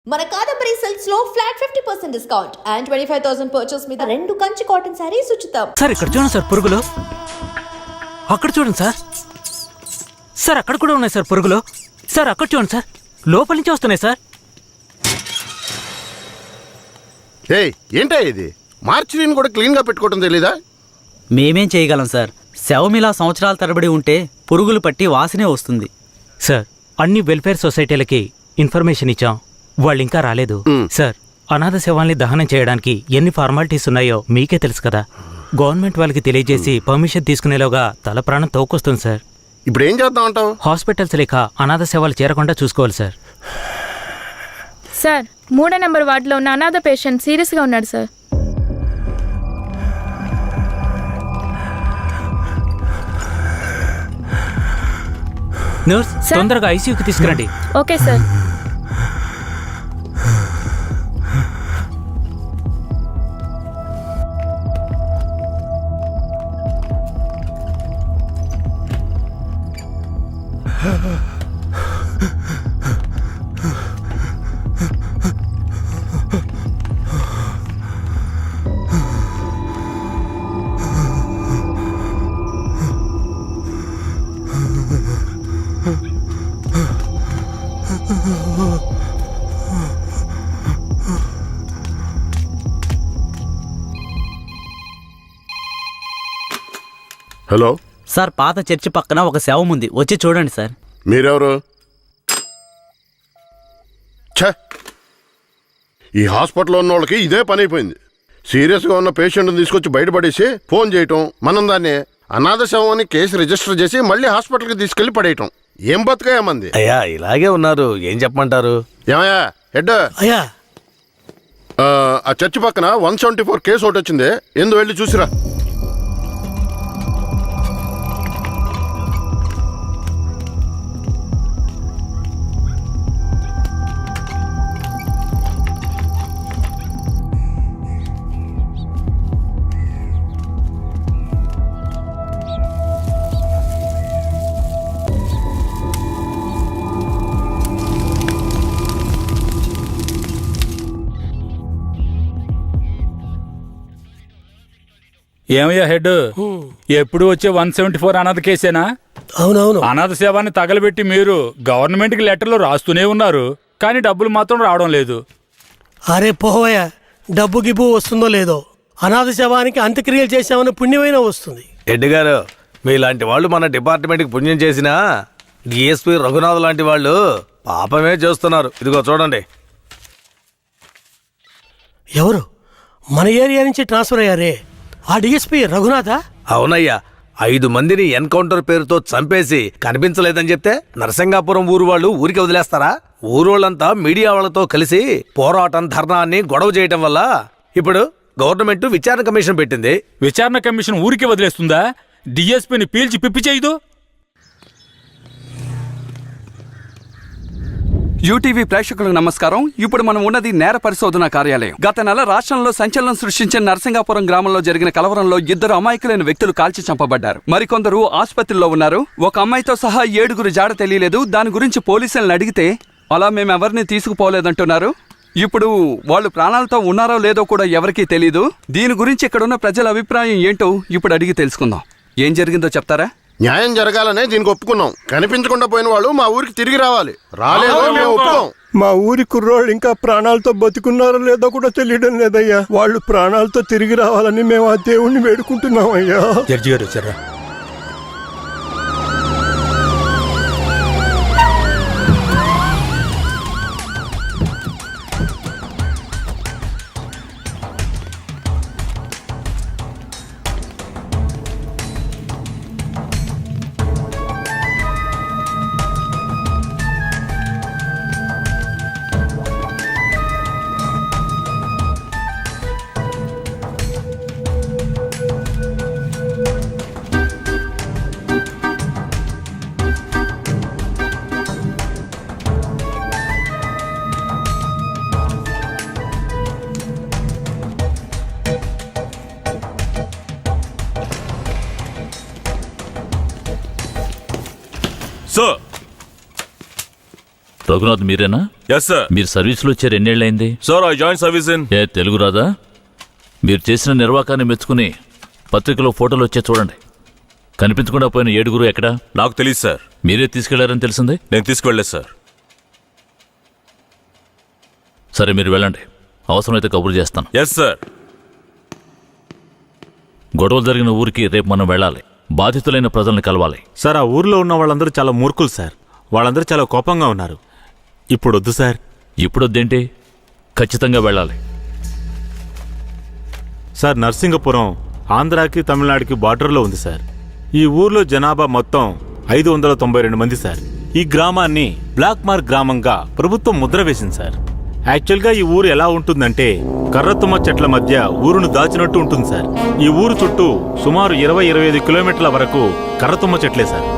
మన కాదంబరి సిల్క్స్ లో flat 50% discount and 25,000 purchase మీద 2 కంచి కాటన్ సారీస్ ఉచితం. సార్ ఇక్కడ చూడండి సార్ పురుగులు. అక్కడ చూడండి సార్. సార్ అక్కడ కూడా ఉన్నాయి సార్ పురుగులు. సార్ అక్కడ చూడండి సార్, లోపల నుంచి వస్తున్నాయి సార్. ఏంటా ఇది? మార్చిని కూడా క్లీన్ గా పెట్టుకోవడం తెలీదా? మేమేం చేయగలం సార్? శవమిలా సంవత్సరాల తరబడి ఉంటే పురుగులు పట్టి వాసనే వస్తుంది. సార్ అన్ని వెల్ఫేర్ సొసైటీలకి ఇన్ఫర్మేషన్ ఇచ్చాం, వాళ్ళు ఇంకా రాలేదు. సార్ అనాథ శవాల్ని దహనం చేయడానికి ఎన్ని ఫార్మాలిటీస్ ఉన్నాయో మీకే తెలుసు కదా. గవర్నమెంట్ వాళ్ళకి తెలియజేసి పర్మిషన్ తీసుకునేలోగా తల ప్రాణం తోకొస్తుంది సార్. ఇప్పుడు ఏం చేద్దాం అంటావు? హాస్పిటల్స్ లేక అనాథ శవాలు చేరకుండా చూసుకోవాలి సార్. సార్ 3వ నెంబర్ వార్డులో ఉన్న అనాథ పేషెంట్ సీరియస్గా ఉన్నాడు సార్. నర్స్ తొందరగా ఐసీయూకి తీసుకురండి. Okay sir. హలో సార్ పాత చర్చి పక్కన ఒక శవం ఉంది, వచ్చి చూడండి సార్. మీరెవరు? ఈ హాస్పిటల్లో ఉన్న వాళ్ళకి ఇదే పని అయిపోయింది. సీరియస్గా ఉన్న పేషెంట్ని తీసుకొచ్చి బయటపడేసి ఫోన్ చేయటం, మనం దాన్ని అనాథ శవం అని కేసు రిజిస్టర్ చేసి మళ్ళీ హాస్పిటల్కి తీసుకెళ్లి పడేయటం. ఏం బతుకయ్యామంది? అయ్యా ఇలాగే ఉన్నారు, ఏం చెప్పమంటారు? ఏమయ్యా హెడ్? అయ్యా ఆ చర్చి పక్కన 174 కేసు ఒకటి వచ్చింది, ఎందు వెళ్ళి చూసిరా. ఏమయ్యా హెడ్, ఎప్పుడు వచ్చే 174 అనాథ కేసేనా? అవునవును. అనాథ సేవాన్ని తగలబెట్టి మీరు గవర్నమెంట్ కి లెటర్లు రాస్తూనే ఉన్నారు, కానీ డబ్బులు మాత్రం రావడం లేదు. అరే పోవయ్యా, డబ్బు గిబ్బు వస్తుందో లేదో, అనాథ శవానికి అంత్యక్రియలు చేసామని పుణ్యమైనా వస్తుంది. రెడ్డి గారు, మీలాంటి వాళ్ళు మన డిపార్ట్మెంట్కి పుణ్యం చేసినా డిఎస్పీ రఘునాథ్ లాంటి వాళ్ళు పాపమే చేస్తున్నారు. ఇదిగో చూడండి. ఎవరు మన ఏరియా నుంచి ట్రాన్స్ఫర్ అయ్యారే, ఆ డిఎస్పీ రఘునాథా? అవునయ్యా, 5 మందిని ఎన్కౌంటర్ పేరుతో చంపేసి కనిపించలేదని చెప్తే నరసింగాపురం ఊరు వాళ్ళు ఊరికి వదిలేస్తారా? ఊరోళ్ళంతా మీడియా వాళ్ళతో కలిసి పోరాటం, ధర్నాన్ని గొడవ చేయటం వల్ల ఇప్పుడు గవర్నమెంట్ విచారణ కమిషన్ పెట్టింది. విచారణ కమిషన్ ఊరికి వదిలేస్తుందా? డిఎస్పీని పీల్చి పిప్పి చేయదు. యూటీవీ ప్రేక్షకులకు నమస్కారం. ఇప్పుడు మనం ఉన్నది నేర పరిశోధన కార్యాలయం. గత నెల రాష్ట్రంలో సంచలనం సృష్టించిన నరసింగాపురం గ్రామంలో జరిగిన కలవరంలో 2 అమాయకులైన వ్యక్తులు కాల్చి చంపబడ్డారు. మరికొందరు ఆసుపత్రిలో ఉన్నారు. ఒక అమ్మాయితో సహా 7గురు జాడ తెలియలేదు. దాని గురించి పోలీసులను అడిగితే అలా మేమెవరిని తీసుకుపోలేదంటున్నారు. ఇప్పుడు వాళ్ళు ప్రాణాలతో ఉన్నారో లేదో కూడా ఎవరికీ తెలీదు. దీని గురించి ఇక్కడున్న ప్రజల అభిప్రాయం ఏంటో ఇప్పుడు అడిగి తెలుసుకుందాం. ఏం జరిగిందో చెప్తారా? న్యాయం జరగాలనే దీనికి ఒప్పుకున్నాం. కనిపించకుండా పోయిన వాళ్ళు మా ఊరికి తిరిగి రావాలి. రాలేదో మేము ఒప్పుకోం. మా ఊరి కుర్రోళ్ళు ఇంకా ప్రాణాలతో బతుకున్నారో లేదో కూడా తెలియడం లేదయ్యా. వాళ్ళు ప్రాణాలతో తిరిగి రావాలని మేము ఆ దేవుణ్ణి వేడుకుంటున్నాం అయ్యా. జడ్జి గారు వచ్చారా? సార్ రఘునాథ్ మీరేనా? Yes sir. మీరు సర్వీస్లో వచ్చారు ఎన్నేళ్ళైంది? Sir I join service in. ఏ తెలుగు రాదా? మీరు చేసిన నిర్వాకాన్ని మెచ్చుకుని పత్రికలో ఫోటోలు వచ్చే చూడండి. కనిపించకుండా పోయిన 7 ఎక్కడా? నాకు తెలియదు సార్. మీరే తీసుకెళ్లారని తెలిసింది. నేను తీసుకువెళ్ళలేదు సార్. సరే మీరు వెళ్ళండి, అవసరమైతే కబురు చేస్తాను. Yes sir. గొడవలు జరిగిన ఊరికి రేపు మనం వెళ్ళాలి. బాధితులైన ప్రజల్ని కలవాలి. సార్ ఆ ఊర్లో ఉన్న వాళ్ళందరూ చాలా మూర్ఖులు సార్. వాళ్ళందరూ చాలా కోపంగా ఉన్నారు. ఇప్పుడొద్దు సార్. ఇప్పుడొద్దేంటి? ఖచ్చితంగా వెళ్ళాలి. సార్ నర్సింగపురం ఆంధ్రాకి తమిళనాడుకి బార్డర్లో ఉంది సార్. ఈ ఊర్లో జనాభా మొత్తం 592 మంది సార్. ఈ గ్రామాన్ని బ్లాక్ మార్క్ గ్రామంగా ప్రభుత్వం ముద్ర వేసింది సార్. యాక్చువల్గా ఈ ఊరు ఎలా ఉంటుందంటే కర్రతుమ్మ చెట్ల మధ్య ఊరును దాచినట్టు ఉంటుంది సార్. ఈ ఊరు చుట్టూ సుమారు 20-25 కిలోమీటర్ల వరకు కర్రతుమ్మ చెట్లే సార్.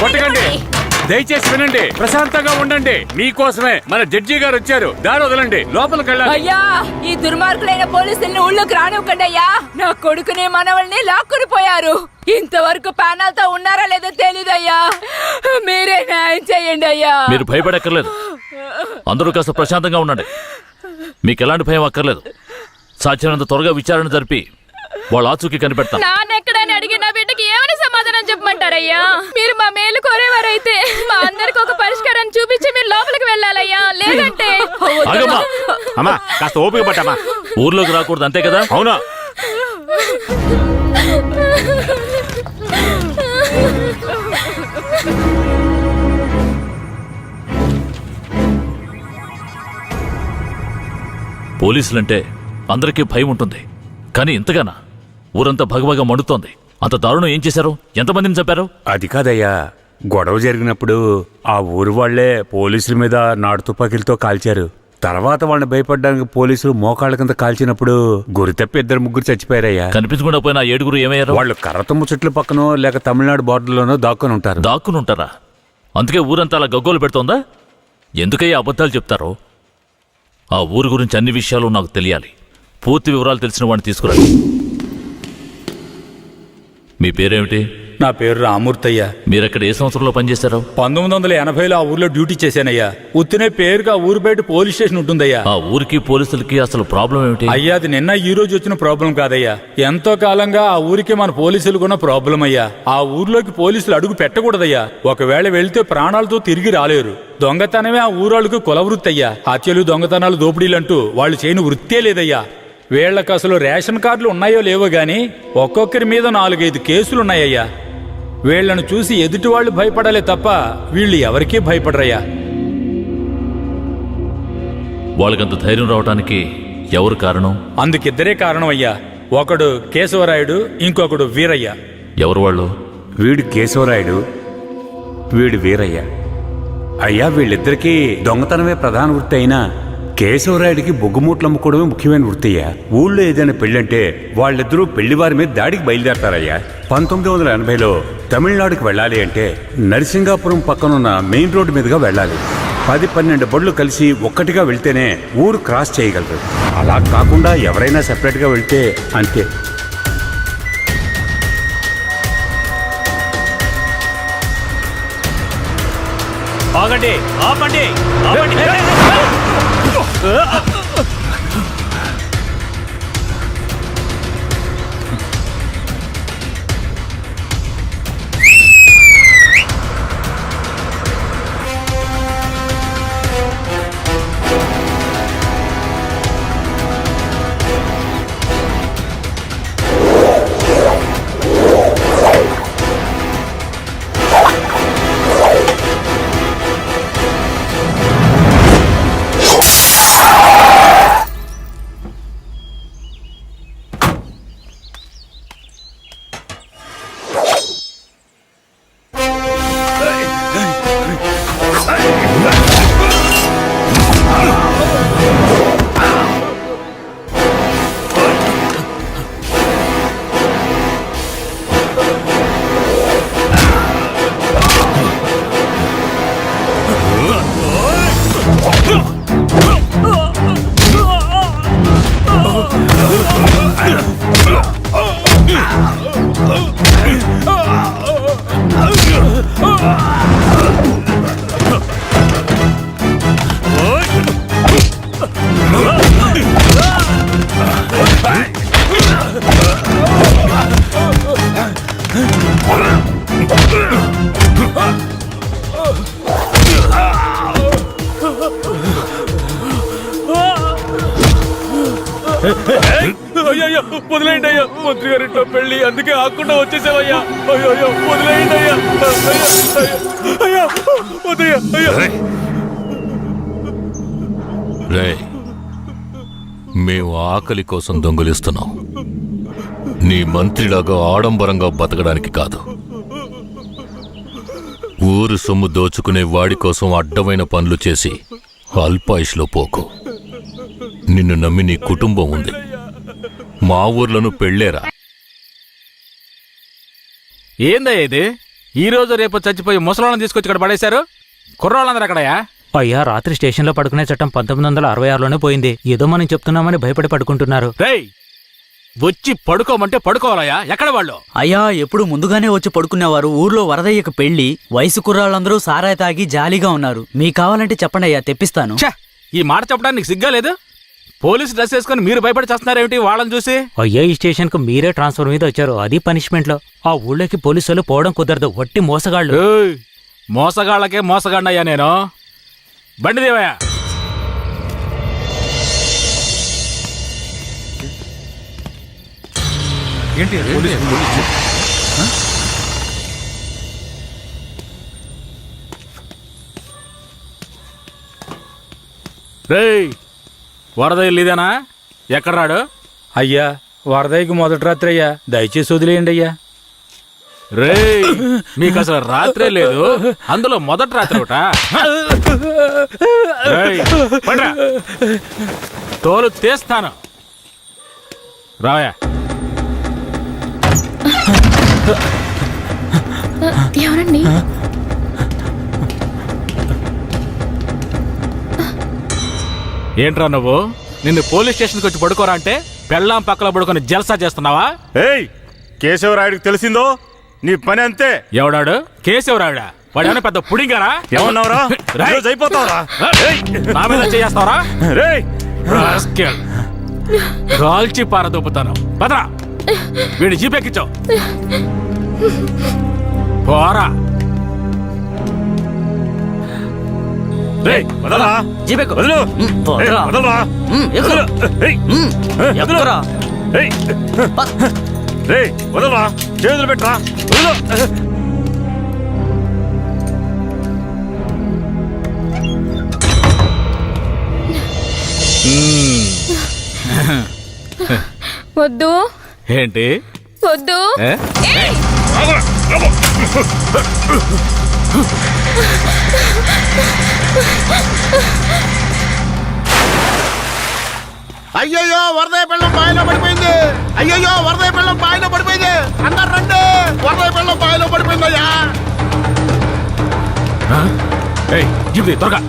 కొట్టకండి, దయచేసి వినండి, ప్రశాంతంగా ఉండండి. మీకోసమే మన జడ్జి గారు వచ్చారు. దారి వదలండి, లోపలికి వెళ్ళాలి. అయ్యా, ఈ దుర్మార్గులైన పోలీసుల్ని ఊళ్ళోకి రానివ్వకండి అయ్యా. నా కొడుకుని మనవల్ని లాక్కుని పోయారు. ఇంతవరకు ప్యానల్తో ఉన్నారా లేదో తెలీదయ్యా. మీరే న్యాయం చేయండి అయ్యా. మీరు భయపడక్కర్లేదు. అందరూ కాస్త ప్రశాంతంగా ఉండండి. మీకు ఎలాంటి భయం అక్కర్లేదు. సాధ్యమైనంత త్వరగా విచారణ జరిపి వాళ్ళ ఆచూకీ కనిపెడతాం. నాన్నెక్కడని అడిగిన బిడ్డకి ఏమని సమాధానం చెప్పమంటారయ్యా? మీరు మా మేలు కోరేవారైతే మా అందరికి ఒక పరిష్కారం చూపించి మీరు లోపలికి వెళ్ళాలయ్యా. లేదంటే ఆగమ్మా. అమ్మా కాస్త ఓపిక పట్టమ్మా. ఊర్లోకి రాకూడదు అంతే కదా? అవునా? పోలీసులంటే అందరికీ భయం ఉంటుంది, కానీ ఇంతగానా? ఊరంతా భగభగ మండుతోంది. అంత దారుణం ఏం చేశారు? ఎంతమందిని చంపారు? అది కాదయ్యా, గొడవ జరిగినప్పుడు ఆ ఊరు వాళ్లే పోలీసుల మీద నాటు తుపాకీలతో కాల్చారు. తర్వాత వాళ్ళని భయపడడానికి పోలీసులు మోకాళ్ళ కింద కాల్చినప్పుడు గురి తప్పి 2-3 చచ్చిపోయారయ్యా. కనిపించకుండా పోయిన 7 ఏమయ్యారు? వాళ్ళు కర్రతుమ్మ చెట్ల పక్కనో లేక తమిళనాడు బార్డర్లోనో దాక్కుని ఉంటారు. దాక్కుని ఉంటారా? అందుకే ఊరంతా అలా గగ్గోలు పెడుతోందా? ఎందుకయ్యా అబద్ధాలు చెప్తారో? ఆ ఊరు గురించి అన్ని విషయాలు నాకు తెలియాలి. పూర్తి వివరాలు తెలిసిన వాడిని తీసుకురండి. మీ పేరేమిటి? నా పేరు రామూర్తయ్యా. మీరక్కడ ఏ సంవత్సరంలో పనిచేశారు? 1980లో ఆ ఊర్లో డ్యూటీ చేశానయ్యా. ఉత్తినే పేరుగా ఊరు బయట పోలీస్ స్టేషన్ ఉంటుందయ్యా. ఆ ఊరికి పోలీసులకి అసలు ప్రాబ్లం ఏమిటి? అయ్యా, అది నిన్న ఈ రోజు వచ్చిన ప్రాబ్లం కాదయ్యా. ఎంతో కాలంగా ఆ ఊరికి మన పోలీసులు కూడా ప్రాబ్లం అయ్యా. ఆ ఊర్లోకి పోలీసులు అడుగు పెట్టకూడదయ్యా. ఒకవేళ వెళ్తే ప్రాణాలతో తిరిగి రాలేరు. దొంగతనమే ఆ ఊరాళ్ళకు కులవృత్తి అయ్యా. హత్యలు, దొంగతనాలు, దోపిడీలంటూ వాళ్ళు చేయని వృత్తే లేదయ్యా. వీళ్లకు అసలు రేషన్ కార్డులు ఉన్నాయో లేవో గాని ఒక్కొక్కరి మీద 4-5 కేసులున్నాయ్యా. వీళ్లను చూసి ఎదుటి వాళ్ళు భయపడాలే తప్ప వీళ్ళు ఎవరికీ భయపడరయ్యా. వాళ్ళకంత ధైర్యం రావడానికి ఎవరు కారణం? అందుకిద్దరే కారణం అయ్యా. ఒకడు కేశవరాయుడు, ఇంకొకడు వీరయ్య. ఎవరు వాళ్ళు? వీడు కేశవరాయుడు, వీడు వీరయ్య. అయ్యా, వీళ్ళిద్దరికీ దొంగతనమే ప్రధాన వృత్తి అయినా కేశవరాయుడికి బొగ్గుమూట్లు అమ్ముకోవడమే ముఖ్యమైన వృత్తియ్యా. ఊళ్ళో ఏదైనా పెళ్ళంటే వాళ్ళిద్దరూ పెళ్లివారి మీద దాడికి బయలుదేరతారయ్యా. 1980లో తమిళనాడుకి వెళ్ళాలి అంటే నరసింగాపురం పక్కనున్న మెయిన్ రోడ్డు మీదుగా వెళ్ళాలి. 10-12 బళ్ళు కలిసి ఒక్కటిగా వెళ్తేనే ఊరు క్రాస్ చేయగలరు. అలా కాకుండా ఎవరైనా సెపరేట్గా వెళ్తే అంతే. ఆగండి, ఆపండి, ఆపండి. అయ్యో వదిలేయండి అయ్యా, మంత్రి గారింట్లో పెళ్లి అందుకే ఆకుండా వచ్చేసావయ్యా. అయ్యో అయ్యో వదిలేయండి అయ్యా, అయ్యా వద్దయ్యా అయ్యా. రే, మేము ఆకలి కోసం దొంగలిస్తున్నాం, నీ మంత్రిలాగా ఆడంబరంగా బతకడానికి కాదు. ఊరు సొమ్ము దోచుకునే వాడి కోసం అడ్డమైన పనులు చేసి అల్పాయుష్లో పోకు. నిన్ను నమ్మి నీ కుటుంబం ఉంది, మా ఊర్లను పెళ్ళేరా. ఏందయ్యా ఇది? ఈ రోజు రేపు చచ్చిపోయి ముసలాళ్ళని తీసుకొచ్చి ఇక్కడ పడేశారు. కుర్రాళ్ళందరూ ఎక్కడయా? అయ్యా, రాత్రి స్టేషన్లో పడుకునే చట్టం 1966లోనే పోయింది. ఏదో మనం చెప్తున్నామని భయపడి పడుకుంటున్నారు. రేయ్, వచ్చి పడుకోమంటే పడుకోవాలయ్యా. ఎక్కడ వాళ్ళు? అయ్యా, ఎప్పుడు ముందుగానే వచ్చి పడుకునేవారు. ఊర్లో వరదయ్యకు పెళ్లి, వయసు కుర్రాళ్ళందరూ సారాయి తాగి జాలీగా ఉన్నారు. మీకు కావాలంటే చెప్పండి అయ్యా, తెప్పిస్తాను. ఛ! ఈ మాట చెప్పడానికి సిగ్గా లేదు? పోలీసు డ్రెస్ వేసుకుని మీరు భయపడి చేస్తున్నారేమిటి వాళ్ళని చూసి? అయ్యా, ఈ స్టేషన్కు మీరే ట్రాన్స్ఫర్ మీద వచ్చారు, అది పనిష్మెంట్లో. ఆ ఊళ్ళోకి పోలీసులు పోవడం కుదరదు, వట్టి మోసగాళ్ళు. ఏయ్, మోసగాళ్ళకే మోసగాడినయ్యా నేను. బండి దేవయ్యా. రేయ్, వరదయ్య ఇదేనా? ఎక్కడ రాడు? అయ్యా, వరదయ్యకు మొదటి రాత్రి అయ్యా, దయచేసి వదిలేయండి అయ్యా. రేయ్, మీకు అసలు రాత్రే లేదు, అందులో మొదటి రాత్రి ఒకట. రేయ్, పండ్రా. తోలు తీస్తాను, రావయ్యా. ఎవరండి? ఏంట్రా నువ్వు? నిన్ను పోలీస్ స్టేషన్కి వచ్చి పడుకోరా అంటే పెళ్ళాం పక్కలో పడుకొని జల్సా చేస్తున్నావా? ఏయ్, కేశవరాయుడికి తెలిసిందో నీ పని అంతే. ఎవడాడు? కేశవరాయుడా? వాడేమైనా పెద్ద పుడింగారా? ఏమన్నావురా? అయిపోతావురా? నా మీద చేస్తావరా? రేయ్, రాల్చి పారదొప్పుతాను. పదరా, వీడిని జీపెక్కించావు. పోరా. రేయ్, వదలరా. జీపెక్కు. వదలు. పోరా. వదలరా. ఎక్కురా. ఏయ్, ఎక్కురా. ఏయ్, రేయ్, వదలరా. చేతులు పెట్టరా. వదలు. వద్దు. ఏంటి? వద్దు. అయ్యయ్యో వరదయ్య పిల్లం బావిలో పడిపోయింది. అయ్యయ్యో వరదయ్య పిల్లం బావిలో పడిపోయింది. అందరు రండి, వరదయ్య పిల్లం బావిలో పడిపోయిందయ్యా. జీప్ త్వరగా.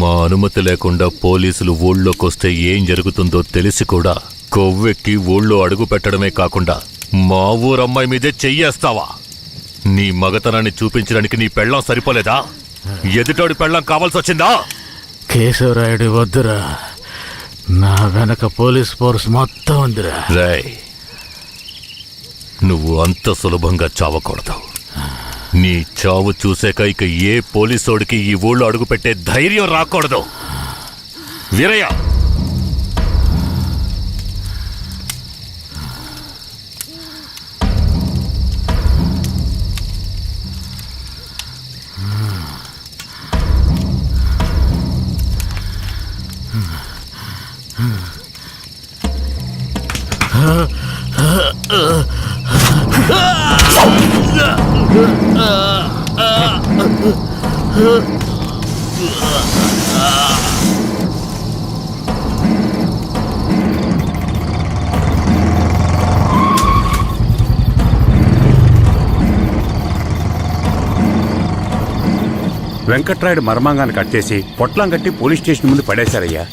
మా అనుమతి లేకుండా పోలీసులు ఊళ్ళోకొస్తే ఏం జరుగుతుందో తెలిసి కూడా కొవ్వెక్కి ఊళ్ళో అడుగు పెట్టడమే కాకుండా మా ఊరమ్మాయి మీదే చెయ్యేస్తావా? నీ మగతనాన్ని చూపించడానికి నీ పెళ్ళం సరిపోలేదా? ఎదుటోడి పెళ్ళం కావాల్సొచ్చిందా? కేశవరాయుడు వద్దురా, నా వెనక పోలీస్ ఫోర్స్ మొత్తం ఉందిరా. రేయ్, నువ్వు అంత సులభంగా చావకూడదు. నీ చావు చూసాక ఇక ఏ పోలీసోడికి ఈ ఊళ్ళో అడుగుపెట్టే ధైర్యం రాకూడదు. వీరయ్య, వెంకట్రాయుడు మర్మాంగాన్ని కట్టేసి పొట్లం కట్టి పోలీస్ స్టేషన్ ముందు పడేశారయ్యా.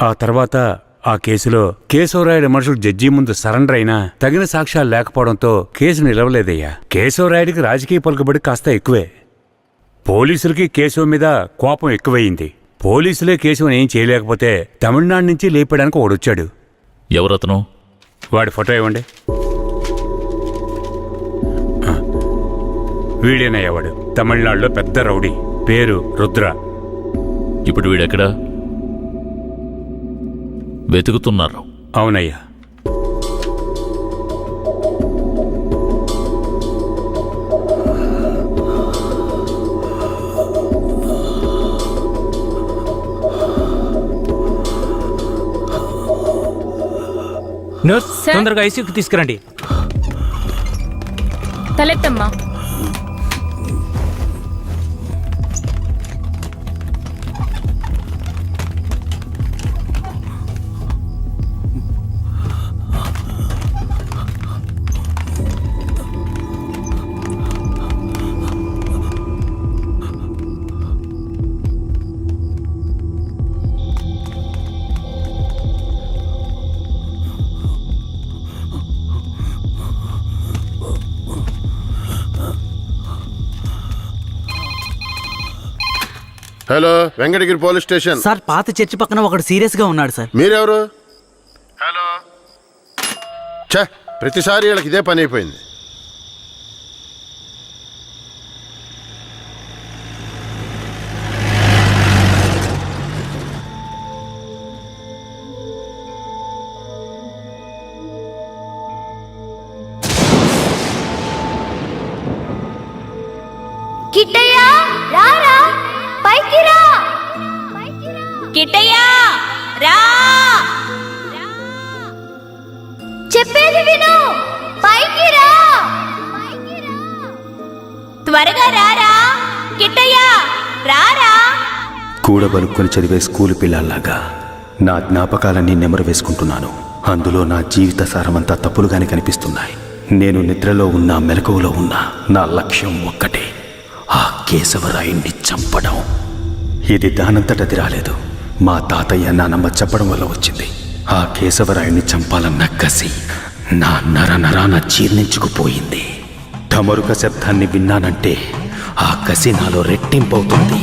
ఆ తర్వాత ఆ కేసులో కేశవరాయుడు మనుషులు జడ్జి ముందు సరెండర్ అయినా తగిన సాక్ష్యాలు లేకపోవడంతో కేసు నిలవలేదయ్యా. కేశవరాయుడికి రాజకీయ పలుకుబడి కాస్త ఎక్కువే. పోలీసులకి కేశవ మీద కోపం ఎక్కువయింది. పోలీసులే కేశవని ఏం చేయలేకపోతే తమిళనాడు నుంచి లేపడానికి ఒకడొచ్చాడు. ఎవరతను? వాడి ఫోటో ఇవ్వండి. వీడేనయ్యా వాడు. తమిళనాడులో పెద్ద రౌడీ, పేరు రుద్ర. ఇప్పుడు వీడెక్కడా? వెతుకుతున్నారు. అవునయ్యా. నర్స్, తొందరగా ఐసీయూకి తీసుకురండి. తలెత్తమ్మా. Hello, Venkatagiri police station. Sir, పాత చర్చి పక్కన ఒకడు సీరియస్ గా ఉన్నాడు సార్. మీరెవరు? హలో. ఛ, ప్రతిసారి వీళ్ళకి ఇదే పని అయిపోయింది. కిట్టయ్యా, రారా, పైకి రా. కిట్టయ్యా, రా. చెప్పేది విను, పైకి రా. త్వరగా రారా. కిట్టయ్యా, రారా. కూడబలుక్కొని చదివే స్కూలు పిల్లల్లాగా నా జ్ఞాపకాలన్నీ నెమరు వేసుకుంటున్నాను. అందులో నా జీవిత సారమంతా తప్పులుగానే కనిపిస్తున్నాయి. నేను నిద్రలో ఉన్నా మెలకువలో ఉన్నా నా లక్ష్యం ఒక్కటే, ఆ కేశవరాయుణ్ణి చంపడం. ఇది దానంతటది రాలేదు, మా తాతయ్య నానమ్మ చెప్పడం వల్ల వచ్చింది. ఆ కేశవరాయుణ్ణి చంపాలన్న కసి నా నరనరాన జీర్ణించుకుపోయింది. ఢమరుక శబ్దాన్ని విన్నానంటే ఆ కసి నాలో రెట్టింపవుతుంది.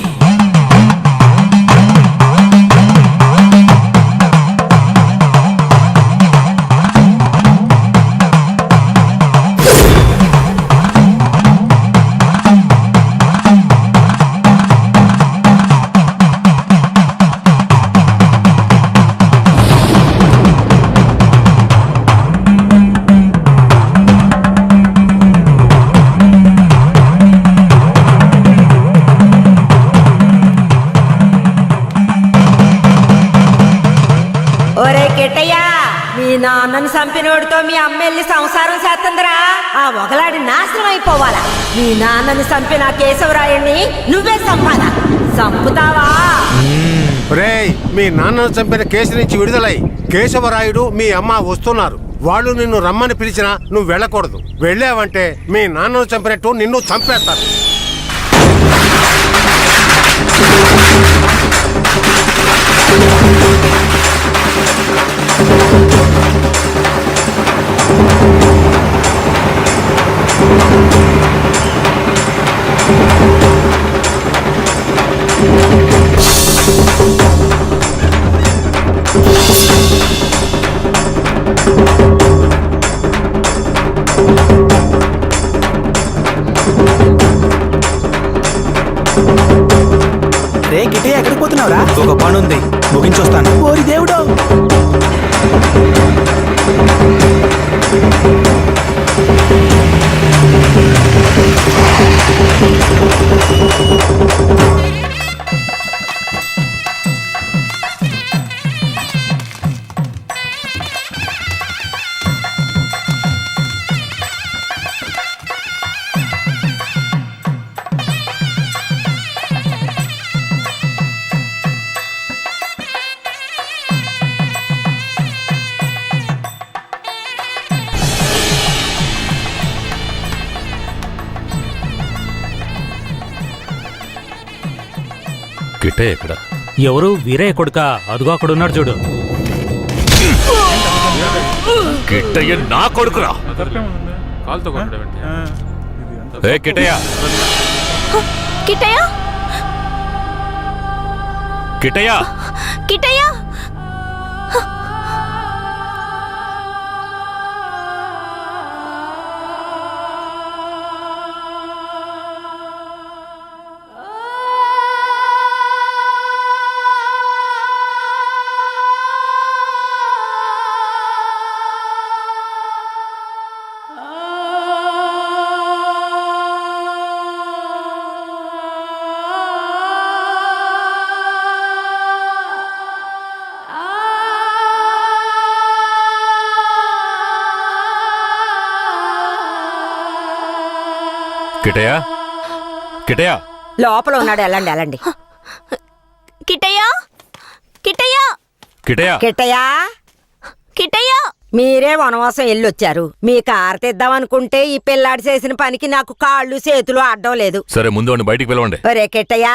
మీ నాన్నని చంపినోడితో మీ అమ్మ వెళ్ళి సంసారం చేస్తుందిరా. ఆ ఒకలాడి నాశనం అయిపోవాలా. మీ నాన్నని చంపిన కేశవరాయుణ్ణి నువ్వే చంపాలా. చంపుతావా? మీ నాన్నను చంపిన కేసు నుంచి విడుదలై కేశవరాయుడు మీ అమ్మ వస్తున్నారు. వాళ్ళు నిన్ను రమ్మని పిలిచినా నువ్వు వెళ్ళకూడదు. వెళ్ళావంటే మీ నాన్నను చంపినట్టు నిన్ను చంపేస్తారు. రే కిటే ఎక్కడికి పోతున్నావురా? ఒక పని ఉంది, ముగించొస్తాను. ఓరి దేవుడు! కిట్టే ఎక్కడ? ఎవరు? వీరయ్య కొడుక? అదుగో అక్కడ ఉన్నాడు చూడు. కిట్టయ్య నా కొడుకురా. ఏ కిట్టయ్య, కిట్టయ్య, కిట్టయ్య, కిట్టయ్య! కిట్టయ్య, కిట్టయ్య లోపల ఉన్నాడు. వెళ్ళండి, వెళ్ళండి. కిట్టయ్య, కిట్టయ్య, కిట్టయ్య, కిట్టయ్య, కిట్టయ్య! మీరే వనవాసం వెళ్ళొచ్చారు. మీ కారు తెద్దామనుకుంటే ఈ పిల్లాడి చేసిన పనికి నాకు కాళ్ళు చేతులు అడ్డం లేదు. సరే ముందు వాడిని బయటికి పిలవండి. ఒరే కిట్టయ్య,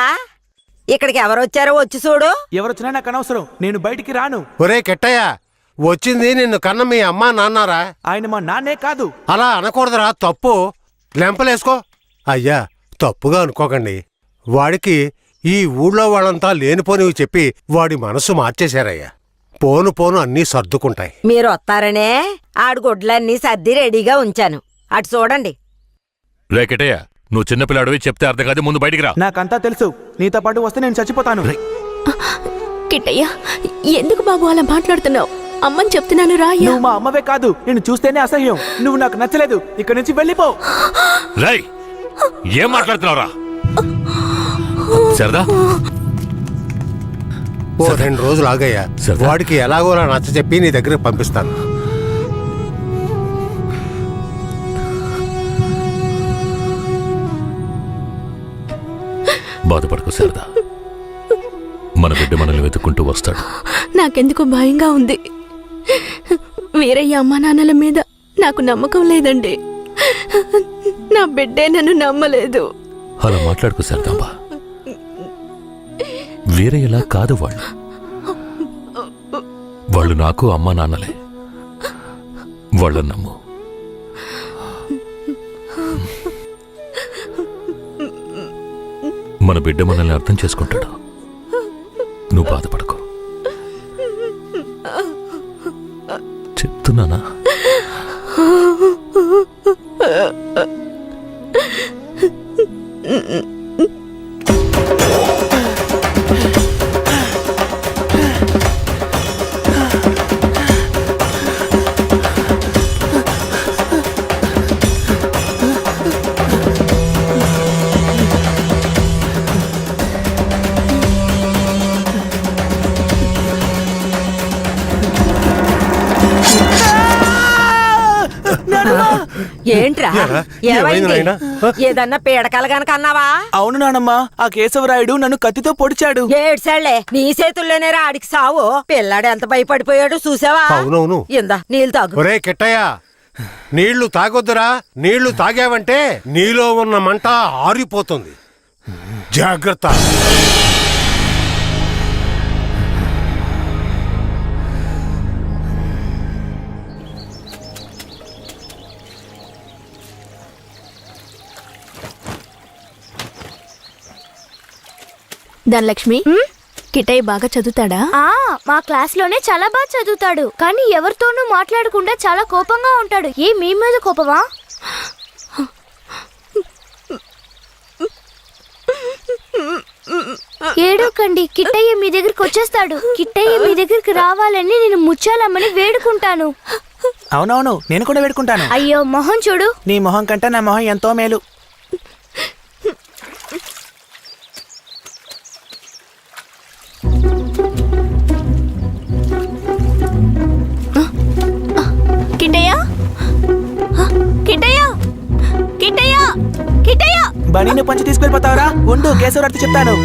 ఇక్కడికి ఎవరొచ్చారో వచ్చి చూడు. ఎవరొచ్చినా నాకు అనవసరం, నేను బయటికి రాను. ఒరే కెట్టయ్య, వచ్చింది నిన్ను కన్న మీ అమ్మా నాన్నారా? ఆయన మా నాన్నే కాదు. అలా అనకూడదురా, తప్పు. లెంపలేసుకో. అయ్యా, తప్పుగా అనుకోకండి. వాడికి ఈ ఊళ్ళో వాళ్ళంతా లేనిపోనివి చెప్పి వాడి మనసు మార్చేశారయ్యా. పోను పోను అన్నీ సర్దుకుంటాయి. మీరు వస్తారనే ఆడు గుడ్లన్నీ సర్ది రెడీగా ఉంచాను. అటు చూడండి. రే కిట్టయ్య, నువ్వు చిన్నపిల్లాడివి, చెప్తే అర్థం కాదు. ముందు బయటికి రా. నాకంతా తెలుసు. నీతో పాటు వస్తే నేను చచ్చిపోతాను. కిట్టయ్య, ఎందుకు బాబు అలా మాట్లాడుతున్నావు? అమ్మని చెప్తున్నాను రా. నువ్వు మా అమ్మవే కాదు, నేను చూస్తేనే అసహ్యం. నువ్వు నాకు నచ్చలేదు. ఇక్కడి నుంచి వెళ్ళిపో. రై, ఏం మాట్లాడుతున్నావురా? సరదా, ఓ 2 రోజులు ఆగయ్యా. వాడికి ఎలాగోలా నచ్చ చెప్పి నీ దగ్గరకు పంపిస్తాను. బాధపడకు సరదా, మన బిడ్డ మనల్ని వెతుక్కుంటూ వస్తాడు. నాకెందుకు భయంగా ఉంది. వీరయ్య అమ్మా నాన్నల మీద నాకు నమ్మకం లేదండి. నా బిడ్డే నన్ను నమ్మలేదు. అలా మాట్లాడుకు సరదాంబా. వేరే ఎలా కాదు వాళ్ళు. వాళ్ళు నాకు అమ్మా నాన్నలే. వాళ్ళని నమ్ము. మన బిడ్డ మనల్ని అర్థం చేసుకుంటాడు. నువ్వు బాధపడకు. చెప్తున్నానా? నా ఏంట్రా ఏమైంది? ఏదన్నా పీడకల గనక అన్నావా? అవును నానమ్మా, ఆ కేశవరాయుడు నన్ను కత్తితో పొడిచాడు. ఏడ్సాళ్లే, నీ చేతుల్లోనేరా ఆడికి సావు. పిల్లాడు ఎంత భయపడిపోయాడు చూసావా? అవునవును. ఇందా నీళ్ళు తాగు. ఒరే కిట్టయ్య, నీళ్లు తాగొద్దురా. నీళ్లు తాగావంటే నీలో ఉన్న మంట ఆరిపోతుంది. జాగ్రత్త. ధనలక్ష్మి, కిటయ్య బాగా చదువుతాడా? మా క్లాస్ లోనే చాలా బాగా చదువుతాడు, కానీ ఎవరితోనూ మాట్లాడకుండా చాలా కోపంగా ఉంటాడు. మీ మీద కోపమా? ఏడోకండి, కిట్టయ్య మీ దగ్గరికి వచ్చేస్తాడు. కిట్టయ్య మీ దగ్గరికి రావాలని నేను ముచ్చాలమ్మని వేడుకుంటాను. అవునవును, నేను కూడా వేడుకుంటాను. అయ్యో మొహం చూడు. నీ మొహం కంటే నా మొహం ఎంతో మేలు. కిట్టయ్య, కిట్టయ్య, కిట్టయ్య, కిట్టయ్య. బనీని పంచి తీసుకెళ్ళిపోతావరా? ఉండు, కేశవరాయుడు చెప్తాను.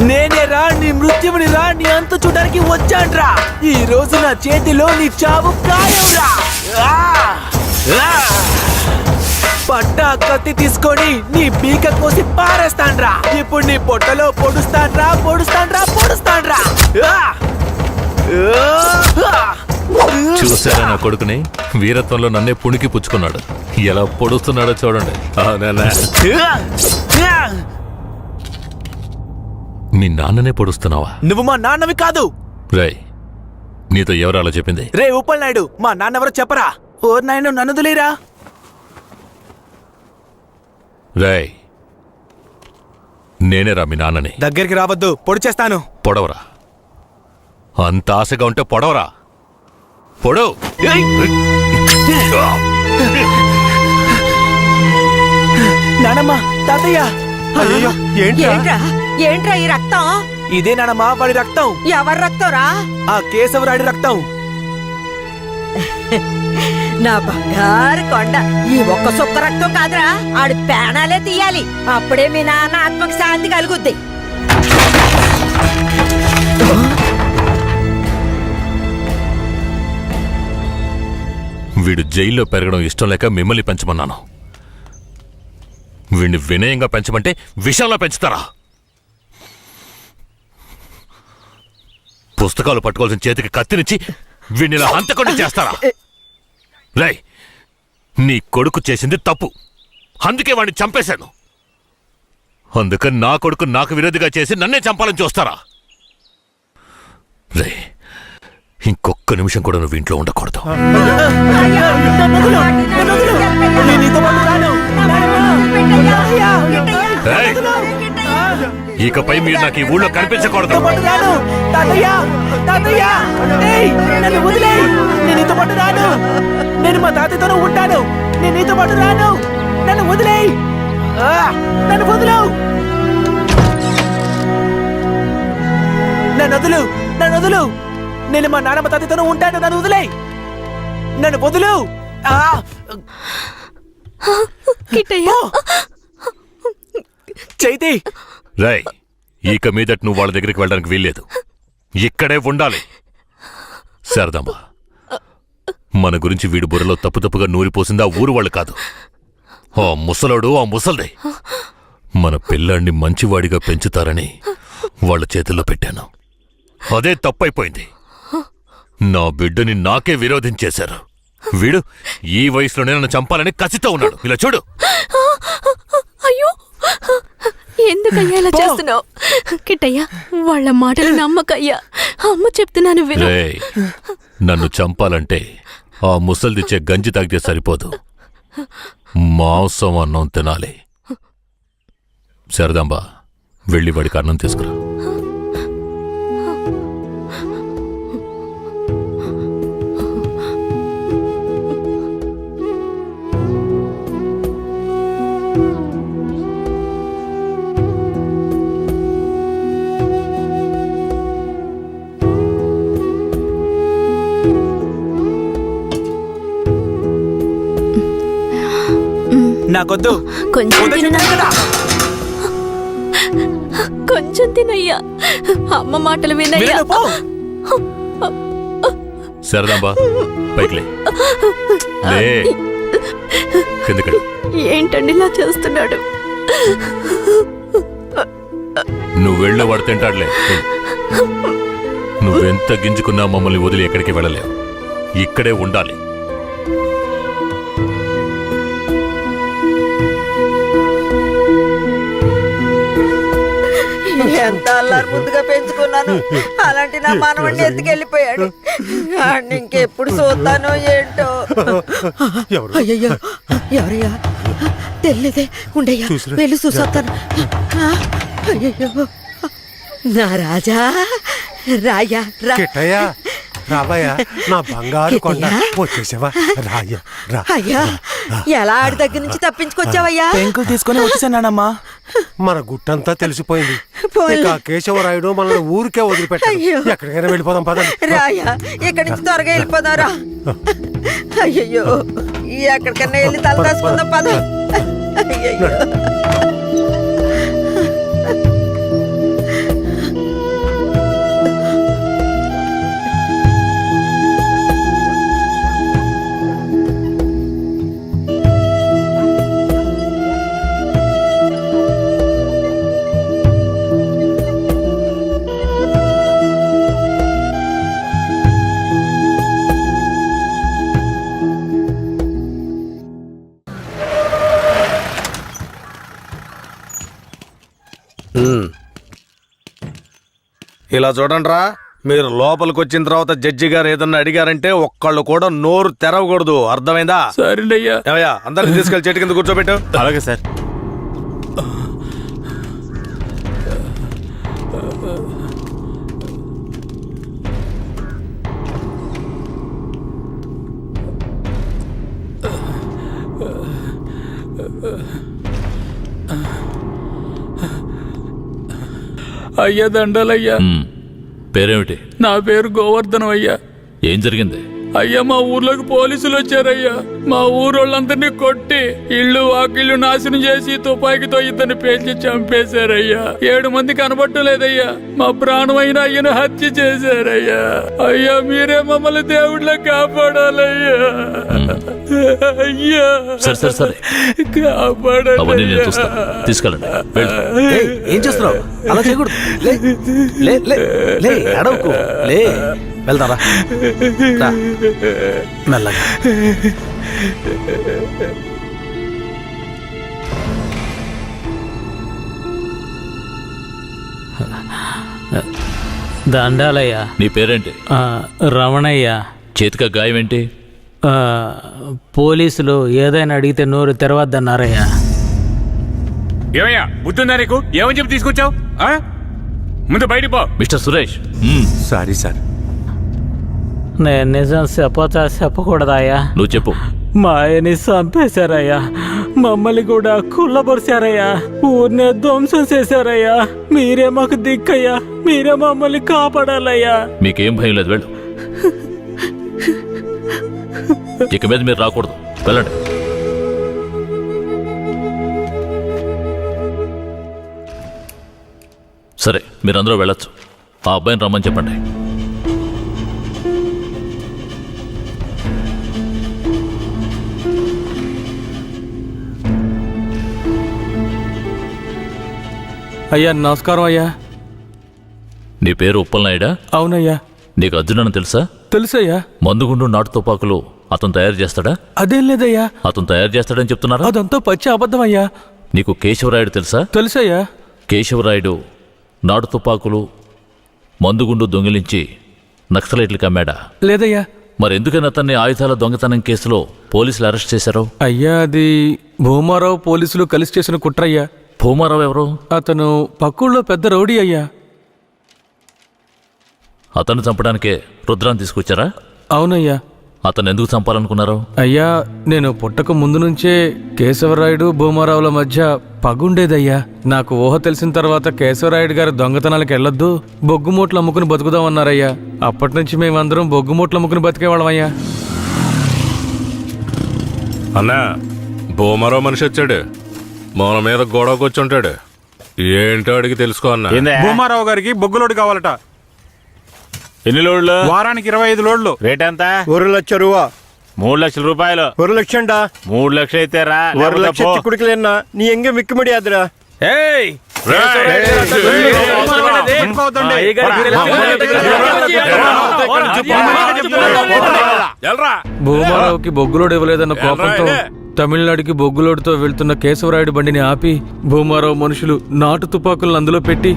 నేనే రా, నీ మృత్యువుని రా, నీ అంత చూడడానికి వచ్చాన్రా. ఈ రోజు నా చేతిలో నీ చావు ఖాయంరా. పట్టా కత్తి తీసుకొని నీ పీక కోసి పారేస్తాన్రా. ఇప్పుడు నీ పొట్టలో పొడుస్తాన్రా, పొడుస్తాన్రా, పొడుస్తాన్రా. చూసారా నా కొడుకుని? వీరత్వంలో నన్నే పుణికి పుచ్చుకున్నాడు. ఎలా పొడుస్తున్నాడో చూడండి. మీ నాన్ననే పొడుస్తున్నావా? నువ్వు మా నాన్నవి కాదు. రేయ్, నీతో ఎవరు అలా చెప్పింది? రే ఉప్పల్ నాయుడు, మా నాన్నెవరో చెప్పరా? ఓ నాయన, నన్ను వదిలేరా. రేయ్, నేనేరా మీ నాన్నని. దగ్గరికి రావద్దు, పొడి చేస్తాను. పొడవరా. అంత ఆశగా ఉంటే పొడవరా. పొడవు. నానమ్మ, తాతయ్య. అయ్యో, ఏంట్రా ఏంట్రా ఈ రక్తం? ఇదే నానమ్మ, వాడి రక్తం. ఎవరి రక్తంరా? ఆ కేశవరాయుడి రక్తం. నా బంగారు కొండ, ఈ ఒక్క సుక్క రక్తం కాదురా, ఆడి పేనాలే తీయాలి. అప్పుడే మీ నాన్న ఆత్మకు శాంతి కలుగుద్ది. వీడు జైల్లో పెరగడం ఇష్టం లేక మిమ్మల్ని పెంచమన్నాను. వీడిని వినయంగా పెంచమంటే విషంలో పెంచుతారా? పుస్తకాలు పట్టుకోవాల్సిన చేతికి కత్తినిచ్చి వీడిని ఇలా హంతకుండా చేస్తారా? రేయ్, నీ కొడుకు చేసింది తప్పు, అందుకే వాడిని చంపేశాను. అందుకని నా కొడుకు నాకు విరోధిగా చేసి నన్నే చంపాలని చూస్తారా? రే, ఇంకొక్క నిమిషం కూడా నువ్వు ఇంట్లో ఉండకూడదు. ఇకపై మీరు నాకు ఈ ఊళ్ళో కనిపించకూడదు. నేను మా తాతయ్యతోనే ఉంటాను. నేను నీతో పాటు రాను. నన్ను వదిలేయ్. నన్ను వదిలు. నన్ను వదులు. నన్ను వదులు. నేను మా నాన్నమ్మ తాతయ్యతోనే ఉంటాను. నన్ను వదిలేయ్. నన్ను వదులు. చైతి. రాయ్, ఇక మీదట నువ్వు వాళ్ళ దగ్గరికి వెళ్ళడానికి వీల్లేదు. ఇక్కడే ఉండాలి. శారదమ్మా, మన గురించి వీడి బుర్రలో తప్పు తప్పుగా నూరిపోసింది ఆ ఊరు వాళ్ళు కాదు, ఆ ముసలోడు, ఆ ముసల్దే. మన పిల్లాన్ని మంచివాడిగా పెంచుతారని వాళ్ళ చేతుల్లో పెట్టాను. అదే తప్పైపోయింది. నా బిడ్డని నాకే విరోధించేశారు. వీడు ఈ వయసులోనే నన్ను చంపాలని కసితో ఉన్నాడు. ఇలా చూడు. అయ్యో ఎందుకయ్యా ఇలా చేస్తున్నావు? కిట్టయ్యా వాళ్ళ మాటలు నమ్మకయ్యా. అమ్మ చెప్తున్నాను విను. రేయ్, నన్ను చంపాలంటే ఆ ముసల్దిచ్చే గంజి తాగితే సరిపోదు, మాంసం అన్నం తినాలి. శారదాంబ, వెళ్ళి వాడికి అన్నం తీసుకురా. నాకొద్దు, కొంచెం కొంచెం తినయ్యా. అమ్మ మాటలు వినయ్యా. శారదాంబ, పైకి లే. కిందకి. ఏంటండి ఇలా చేస్తున్నాడు? నువ్వు వెళ్ళే వాడు తింటాడులే. నువ్వెంత గింజుకున్నా మమ్మల్ని వదిలి ఎక్కడికి వెళ్ళలేవు. ఇక్కడే ఉండాలి. ఎంత అల్లారు ముందుగా పెంచుకున్నాను, అలాంటి నా మనవడిని ఎత్తుకెళ్ళిపోయాడు. ఇంకెప్పుడు చూస్తానో ఏంటో. అయ్యయ్యో, ఎవరయ్యా? తెలియదే. ఉండయ్యా, వెళ్ళి చూసొస్తాను. అయ్యయ్యో, నా రాజా, రాయ్యా రా. కిట్టయ్యా, రాబయ్యా, నా బంగారు కొండ. వచ్చేసావా? రాయ్యా రా. అయ్యా, ఎలా ఆడి దగ్గర నుంచి తప్పించుకొచ్చావయ్యా? పెంకులు తీసుకొని వచ్చేసానమ్మా. మన గుట్టంతా తెలిసిపోయింది. ఇక కేశవరాయుడు మనల్ని ఊరికే వదిలిపెట్టాడు. ఎక్కడికైనా వెళ్ళిపోదాం పదండి. రాయ్యా, ఇక్కడి నుంచి త్వరగా వెళ్ళిపోదాం రా. అయ్యయ్యో, ఎక్కడికన్నా వెళ్ళి తల దాచుకుందాం పద. అయ్యయ్యో, ఇలా చూడండిరా, మీరు లోపలికి వచ్చిన తర్వాత జడ్జి గారు ఏదన్నా అడిగారంటే ఒక్కళ్ళు కూడా నోరు తెరవకూడదు. అర్థమైందా? సరేనయ్యా. ఏమయ్యా, అందరిని తీసుకెళ్లి చెట్టు కింద కూర్చోబెట్టు. అలాగే సార్. అయ్యా దండాలయ్యా. పేరేమిటి? నా పేరు గోవర్ధనం అయ్యా. ఏం జరిగింది? అయ్యా, మా ఊర్లోకి పోలీసులు వచ్చారయ్యా. మా ఊరోళ్ళందరినీ కొట్టి ఇళ్ళు వాకిళ్ళు నాశనం చేసి తుపాకీతో ఇద్దరిని పేల్చి చంపేశారయ్యా. 7 మంది కనబట్టలేదయ్యా. మా ప్రాణమైన అయ్యను హత్య చేశారయ్యా. అయ్యా, మీరే మమ్మల్ని దేవుళ్ళ కాపాడాలయ్యా. అయ్యా, సరే కాపాడాలి. తీసుకెళ్ళండి. ఏం చేస్తున్నావు? అలా చేయకూడదు. అడవుకు లే. వెళ్తారా? మెల్లగా. దండాలయ్యా. నీ పేరేంటి? రమణయ్య. చేతిక గాయం ఏంటి? పోలీసులు ఏదైనా అడిగితే నోరు తెరవద్దన్నారయ్యా. ఏమయ్యా, బుద్ధుందా నీకు? ఏమని చెప్పి తీసుకొచ్చావు? ముందు బయటికి పో. మిస్టర్ సురేష్. Sorry sir. నేను నిజం చెప్పకూడదాయా? నువ్వు చెప్పు. మా ఆయన్ని చంపేశారయ్యా. మమ్మల్ని కూడా కుళ్ళబరిచారయ్యా. ఊరినే ధ్వంసం చేశారయ్యా. మీరే మాకు దిక్కయ్యా. మీరే మమ్మల్ని కాపాడాలయ్యా. మీకేం భయం లేదు, వెళ్ళు. ఇక మీద మీరు రాకూడదు, వెళ్ళండి. సరే, మీరందరూ వెళ్ళొచ్చు. ఆ అబ్బాయిని రమ్మని చెప్పండి. అయ్యా, నమస్కారం అయ్యా. నీ పేరు ఉప్పలనాయుడా? అవునయ్యా. నీకు అర్జున్ తెలుసా? తెలుసయ్యా. మందుగుండు నాటు తుపాకులు అతను తయారు చేస్తాడా? అదేం లేదయ్యా. అతను తయారు చేస్తాడని చెప్తున్నారా? అదంతా పచ్చి అబద్ధమయ్యా. నీకు కేశవరాయుడు తెలుసా? తెలుసయ్యా. కేశవరాయుడు నాటు తుపాకులు మందుగుండు దొంగిలించి నక్సలైట్లకు అమ్మాడా? లేదయ్యా. మరెందుకని అతన్ని ఆయుధాల దొంగతనం కేసులో పోలీసులు అరెస్ట్ చేశారు? అయ్యా, అది భూమారావు పోలీసులు కలిసి చేసిన కుట్రయ్యా. భూమారావు ఎవరు? అతను పక్కూళ్ళో పెద్ద రౌడీ అయ్యా. అతన్ని చంపడానికే రుద్రాన్ని తీసుకొచ్చారా? అవునయ్యా. అతను ఎందుకు చంపాలనుకున్నారు? అయ్యా, నేను పుట్టక ముందు నుంచే కేశవరాయుడు భూమారావుల మధ్య పగుండేదయ్యా. నాకు ఊహ తెలిసిన తర్వాత కేశవరాయుడు గారు దొంగతనాలకు వెళ్ళొద్దు, బొగ్గుమూట్లు అమ్ముకుని బతుకుదామన్నారయ్యా. అప్పటి నుంచి మేమందరం బొగ్గుమూట్లు అమ్ముకుని బతికేవాళ్ళమయ్యా. అన్నా, భూమారావు మనిషి వచ్చాడు, మన మీద గొడవకు వచ్చి ఉంటాడు. ఏంటో అడిగి తెలుసుకో అన్నా. భూమారావు గారికి బొగ్గులోడు కావాలట. ఎన్ని లోడ్లు? వారానికి 25 లోడ్లు. రేట్ ఎంత? 1 లక్ష రూపా. 3 లక్షల రూపాయలు. 1 లక్షండా? 3 లక్షలు అయితే రా. 1 లక్ష చిక్కుడుకులేనా నీ ఎంగే మిక్కు ముడియాదురా. ఏయ్, భూమారావుకి బొగ్గులోడు ఇవ్వలేదన్న కోపంతో తమిళనాడుకి బొగ్గులోడుతో వెళ్తున్న కేశవరాయుడు బండిని ఆపి భూమారావు మనుషులు నాటు తుపాకులను అందులో పెట్టి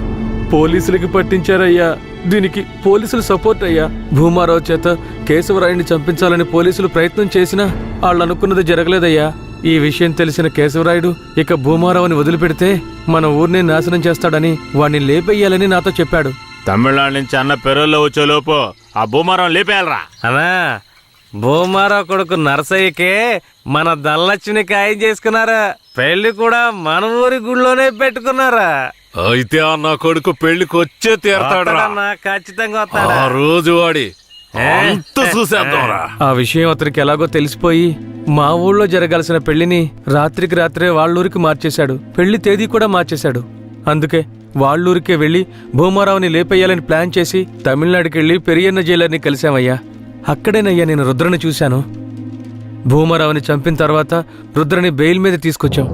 పోలీసులకి పట్టించారయ్యా. దీనికి పోలీసులు సపోర్ట్ అయ్యా. భూమారావు చేత కేశవరాయుడిని చంపించాలని పోలీసులు ప్రయత్నం చేసినా వాళ్ళు అనుకున్నది జరగలేదయ్యా. ఈ విషయం తెలిసిన కేశవరాయుడు ఇక భూమారావుని వదిలిపెడితే మన ఊరిని నాశనం చేస్తాడని వాణ్ణి లేపేయాలని నాతో చెప్పాడు. తమిళనాడు నుంచి అన్న పెరోల్లో వచ్చేలోపు ఆ భూమారావు లేపేయాలరా. అన్నా, భూమారావు కొడుకు నరసయ్యకే మన ధనలక్ష్మిని ఖాయం చేసుకున్నారా. పెళ్లి కూడా మన ఊరి గుళ్ళోనే పెట్టుకున్నారా. అయితే ఆ నా కొడుకు పెళ్లికి వచ్చే తీరతాడు. ఖచ్చితంగా ఆ రోజు వాడి అంత చూసేద్దాంరా. ఆ విషయం అతనికి ఎలాగో తెలిసిపోయి మా ఊళ్ళో జరగాల్సిన పెళ్లిని రాత్రికి రాత్రే వాళ్ళూరికి మార్చేశాడు. పెళ్లి తేదీ కూడా మార్చేశాడు. అందుకే వాళ్ళూరికే వెళ్లి భూమారావుని లేపేయాలని ప్లాన్ చేసి తమిళనాడుకి వెళ్లి పెరియన్న జైలర్ని కలిశామయ్యా. అక్కడేనయ్యా నేను రుద్రని చూశాను. భూమారావుని చంపిన తర్వాత రుద్రని బెయిల్ మీద తీసుకొచ్చాం.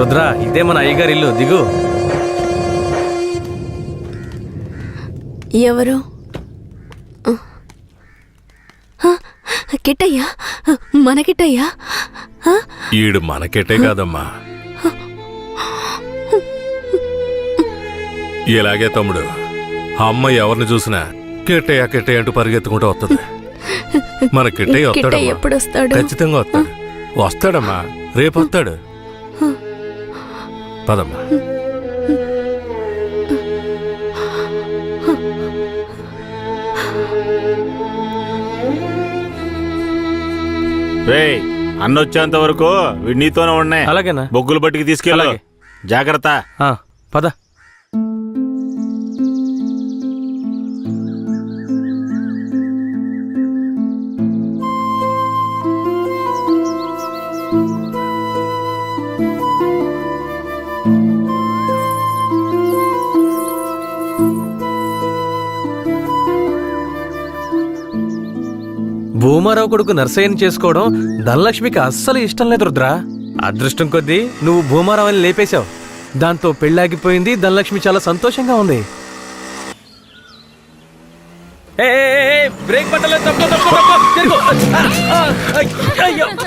రుద్ర, ఇదే మన అయ్యగారి ఇల్లు, దిగు. ఎవరు? కిట్టయ్యా, మన కిట్టయ్యా. ఈడు మనకెట్టే కాదమ్మా. ఇలాగే తమ్ముడు, అమ్మ ఎవరిని చూసినా కిట్టయ్య కిట్టయ్య అంటూ పరిగెత్తుకుంటూ వస్తుంది. మన కిట్టయ్య వస్తాడు, ఎప్పుడు వస్తాడు? ఖచ్చితంగా వస్తాడు. వస్తాడమ్మా, రేపు వస్తాడు. పదమ్మా. రేయ్, అన్నొచ్చేంత వరకు వీడి నీతోనే ఉన్నాయి. అలాగేనా? బొగ్గులు బట్టికి తీసుకెళ్ళి జాగ్రత్త. పద. భూమారావు కొడుకు నర్సయ్యని చేసుకోవడం ధనలక్ష్మికి అస్సలు ఇష్టం లేదు రుద్ర. అదృష్టం కొద్దీ నువ్వు భూమారావుని లేపేశావు. దాంతో పెళ్ళాగిపోయింది. ధనలక్ష్మి చాలా సంతోషంగా ఉంది. బ్రేక్ పట్టలేదు.